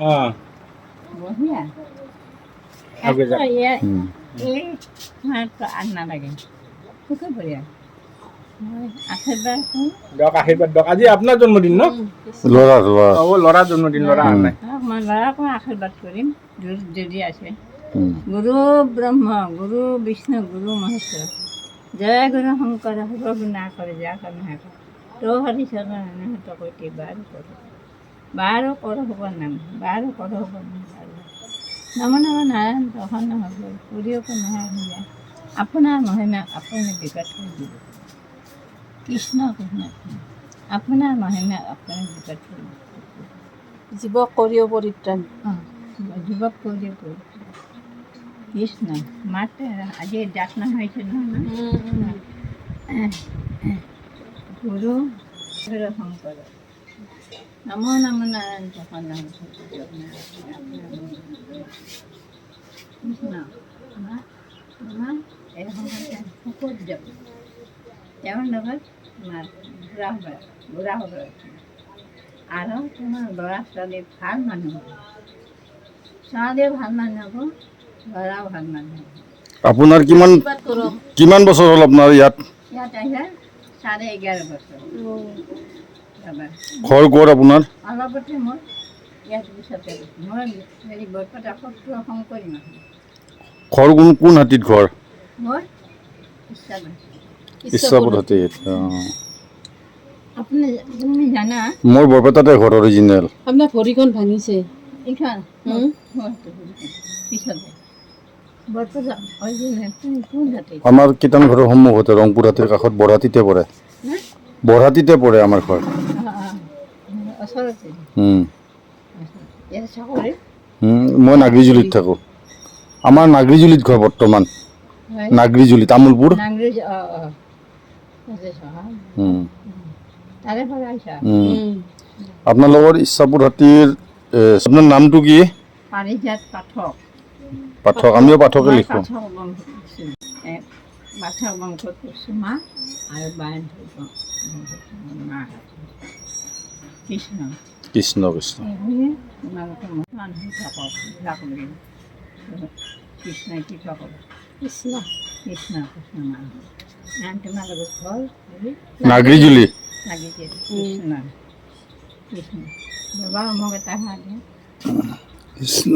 বঢ়িয়া এই মাত্ৰ আন্না লাগে খুব বঢ়িয়া আশীৰ্বাদ দিয়ক আজি আপোনাৰ জন্মদিন ন ল'ৰাৰ জন্মদিন ল'ৰা নাই মই ল'ৰাকো আশীৰ্বাদ কৰিম যদি আছে গুৰু ব্ৰহ্ম গুৰু বিষ্ণু গুৰু মহেশ্বৰ জয় গুৰু শংকৰ সৰ্বগুণা কৰে যা কামে তো হৰিচৰণ কৈতি বাৰ কৰ হ'ব নাম বাৰ কৰ হ'ব নাম নম নম নাৰায়ণ প্ৰসন্ন হ'ব সূৰ্যকো নহয় আপোনাৰ মহিমা আপুনি বিকাশ কৰি দিব কৃষ্ণ কৃষ্ণ আপোনাৰ মহিমা আপুনি বিকাশ কৰি দিব জীৱক কৰিও পৰিত্ৰাণ যুৱক কৰিও পৰিত্ৰাণ কৃষ্ণ মাতে আজি যাত্ৰা হৈছে নহয় গুৰু শংকৰ নম নম নাৰায়ণ প্ৰসন্ন কৃষ্ণ আমাৰ এই সময়তে শকত যাব তেওঁৰ লগত তোমাৰ বুঢ়া হ'ব আৰু তোমাৰ ল'ৰা ছোৱালী ভাল মানুহ হ'ব ছোৱালীও ভাল মানুহ হ'ব ল'ৰাও ভাল মানুহ হ'ব আপোনাৰ কিমান বছৰ হ'ল আপোনাৰ ইয়াত আহিলে 11.5 বছৰ ঘৰ ক'ত আপোনাৰ অলপতে মই ইয়াত পিছতে মই হেৰি বৰপেটা সত্ৰ শংকৰী মানুহ ঘৰ কোন হাতীত ঘৰ মই ইচ্ছাপুৰ হাতীত তুমি জানা মোৰ বৰপেটাতে ঘৰ অৰিজিনেল আপোনাৰ ভৰিখন ভাঙিছে এইখন পিছতে বৰপেটা কোন জাতি আমাৰ কীৰ্তন ঘৰৰ সন্মুখতে ৰংপুৰ হাতীৰ কাষত বৰহাতীতে পৰে আমাৰ ঘৰ ওচৰতে ইয়াত চাকৰি মই নাগৰিজুলিত থাকোঁ আমাৰ নাগৰিজুলিত ঘৰ বৰ্তমান নাগৰিজুলি তামোলপুৰ তাৰে পৰা আহিছা আপোনালোকৰ ইচ্ছাপুৰ হাতীৰ আপোনাৰ নামটো কি পাৰিজাত পাঠক পাঠক আমিও পাঠকে লিখোঁ পাঠক বংশত কুসুমা আৰু বায়ন কৃষ্ণ কৃষ্ণ কৃষ্ণ তোমালোকে মানুহ থাকক কৃষ্ণই কি থাকক কৃষ্ণ কৃষ্ণ কৃষ্ণ মানুহ তোমালোকৰ ঘৰ নাগৰিজুলি লাগিছে কৃষ্ণ কৃষ্ণ বাবা মোক এটা হাত দিয়া কৃষ্ণ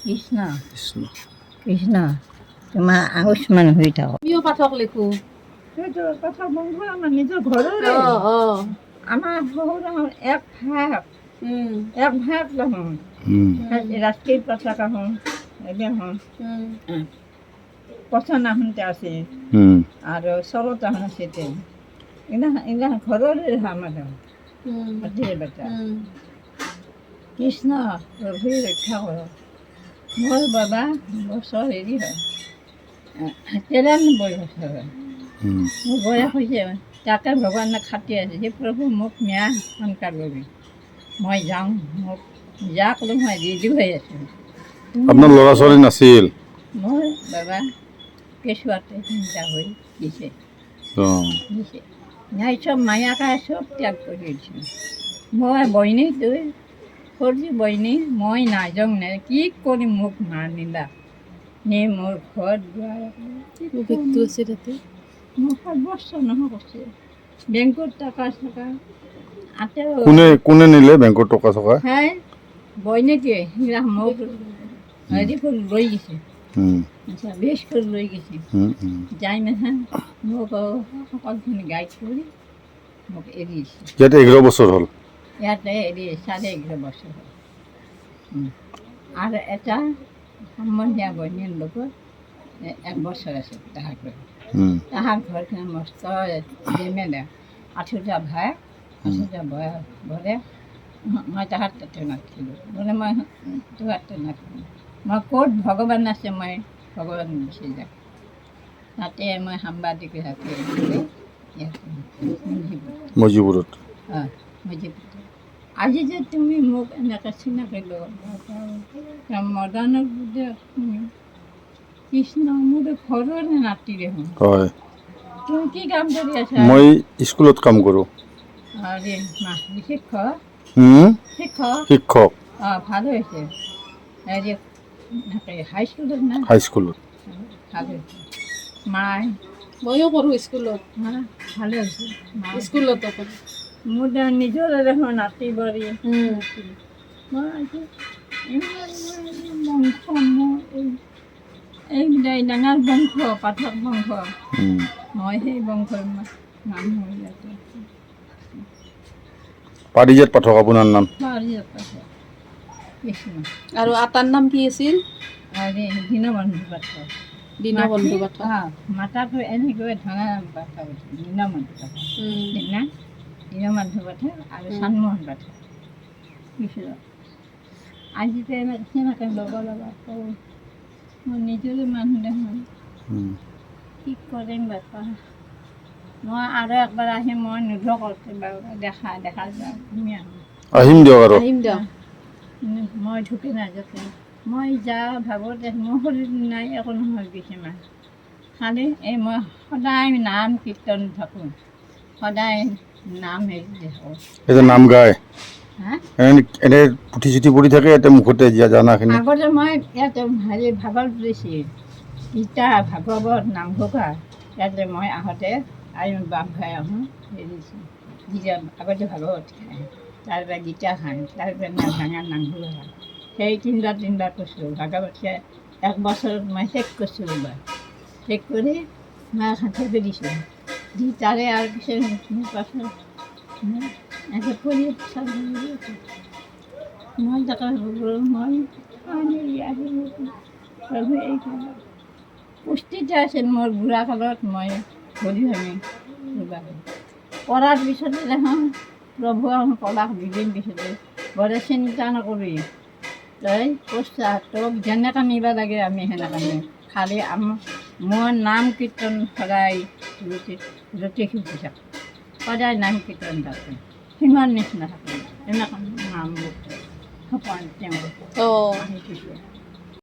কৃষ্ণ কৃষ্ণ কৃষ্ণ তোমাৰ আয়ুষ্মান হৈ থাকক আমিও পাঠক লিখোঁ সেইটো কথা বংশ আমাৰ নিজৰ ঘৰৰে আমাৰ শহুৰ এক ভাগ লওঁ ৰাষ্ট্ৰীয় পতাকা হওঁ এনে হওঁ পচন আহোঁতে আছে আৰু চৰত আহোঁ আছে এইগিলা ঘৰৰে আমাৰ হাতীৰ বেটা কৃষ্ণ প্ৰভুৱে ৰক্ষা কৰক মোৰ বাবা বছৰ হেৰি হয় 93 বছৰ হয় মোৰ বয়স হৈছে তাকে ভগৱানে খাটি আছে যে প্ৰভু মোক ন্যায় সংস্কাৰ কৰিবি মই যাওঁ মোক যাক লৈ মই ৰেডি হৈ আছোঁ আপোনাৰ ল'ৰা ছোৱালী নাছিল মোৰ বাবা কেঁচুৱাতে চিন্তা হৈ দিছে নাই চব মায়াকা চব ত্যাগ কৰি দিছোঁ মই বইনী তই সৰু বইনী মই নাযাওঁ নে কি কৰিম মোক মানিলা নে মোৰ ঘৰত ব্যক্তি আছে তাতে মোৰ সৰ্বস্ব নহয় কৈছে বেংকত টকা চকা কোনে নিলে বেংকৰ টকা চকা হাই বইনে দিয়ে সেইগিলা মোক হেৰি ফুল লৈ গৈছে বেছ ফুল লৈ গৈছে যাই মানে মোক সকলোখিনি গাইড কৰি মোক এৰি দিছে ইয়াতে 11 বছৰ হ'ল ইয়াতে এৰি 11.5 বছৰ হ'ল আৰু এটা সম্বন্ধীয়া বইনীৰ লগত 1 বছৰ আছে তাহাৰ ঘৰ তাহাৰ ঘৰখিনি মস্ত জেমেলা 8টা ভাই 8টা ভৰে মই তাহাৰ তাতে নাছিলোঁ বোলে মই তোহাৰ তাতে নাছিলোঁ মই ক'ত ভগৱান আছে মই ভগৱান গুচি যাওঁ তাতে মই সাংবাদিক মজিবুৰত আজি যে তুমি মোক এনেকৈ চিনাকি মডাৰ্ণৰ কৃষ্ণ মোৰ ঘৰৰে নাতি দেখোন হয় তুমি কি কাম কৰি আছা মই স্কুলত কাম কৰোঁ শিক্ষক শিক্ষক ভালো হয়েছে এই যে হাইস্কুলত না হাইস্কুলত ভালো হয়েছে মায় ময়ো পঢ়ো স্কুলত ভালো হয়েছে স্কুলত পঢ়ো মোৰ নিজৰে দেখোন নাতি বাৰী বংশ মোৰ এই ডাঙৰ বংশ পাঠক বংশ মই সেই বংশৰ মানুহ ইয়াতে পাৰিজাত পাঠক আপোনাৰ নাম কৃষ্ণ আৰু আটাৰ নাম কি আছিল আৰু দীনবন্ধু পাঠক দীনবন্ধু পাঠক মাতাটো এনেকৈ ধৰা পাঠক দীনবন্ধু পাঠক না দীনবন্ধু পাঠক আৰু চানমোহন পাঠক কৃষ্ণ আজিতো সেনেকৈ ল'ব লগা মোৰ নিজৰে মানুহ দেখোন কি কৰিম বাপা মই আৰু একবাৰ আহিম মই নিৰ্ভৰ কৰিছোঁ বাৰু দেখা যাওঁ তুমি আহিম দিয়ক আৰু আহিম দিয়ক মই ঢুকি নাযাতে মই যাওঁ ভাবোঁ যে মোৰ শৰীৰ নাই একো নহয় কিছুমান খালি এই মই সদায় নাম কীৰ্তন থাকোঁ সদায় নাম হেৰি দেখোঁ এতিয়া নাম গায় হা এনে পুথি চুথি পঢ়ি থাকে ইয়াতে মুখতে জানাখিনি আগতে মই ইয়াতে হেৰি ভাগৱত পঢ়িছোঁ গীতা ভাগৱত নামঘোষা ইয়াতে মই আহোঁতে বাপ ভাই আহোঁ হেৰি গীতা আগতে ভাগৱত খায় তাৰপৰা গীতা খায় তাৰপৰা ডাঙৰ নামঘোষা খায় সেই তিনিবাৰ কৈছোঁ ভাগৱত খাই এক বছৰত মই শেষ কৰিছোঁ এবাৰ শেষ কৰি মই হাততে দিছোঁ দি তাৰে আৰু পিছত পাছত এনেকৈ পঢ়ি মই তাকে ভাবোঁ মই প্ৰভু এই পুষ্টিতে আছিল মোৰ বুঢ়া কালত মই ভৰি ভাঙি কৰাৰ পিছতে দেখোন প্ৰভু কলাক দুদিন পিছতে বৰে চিন্তা নকৰি তই পইচা তোক যেনেকৈ নিব লাগে আমি সেনেকৈ নিম খালি মোৰ নাম কীৰ্তন সদায় জ্যোতি শিকি থাকোঁ সদায় নাম কীৰ্তন থাকোঁ সিমান নিচিনা থাকোঁ এনেকৈ নাম সপোন তেওঁ অঁ আহি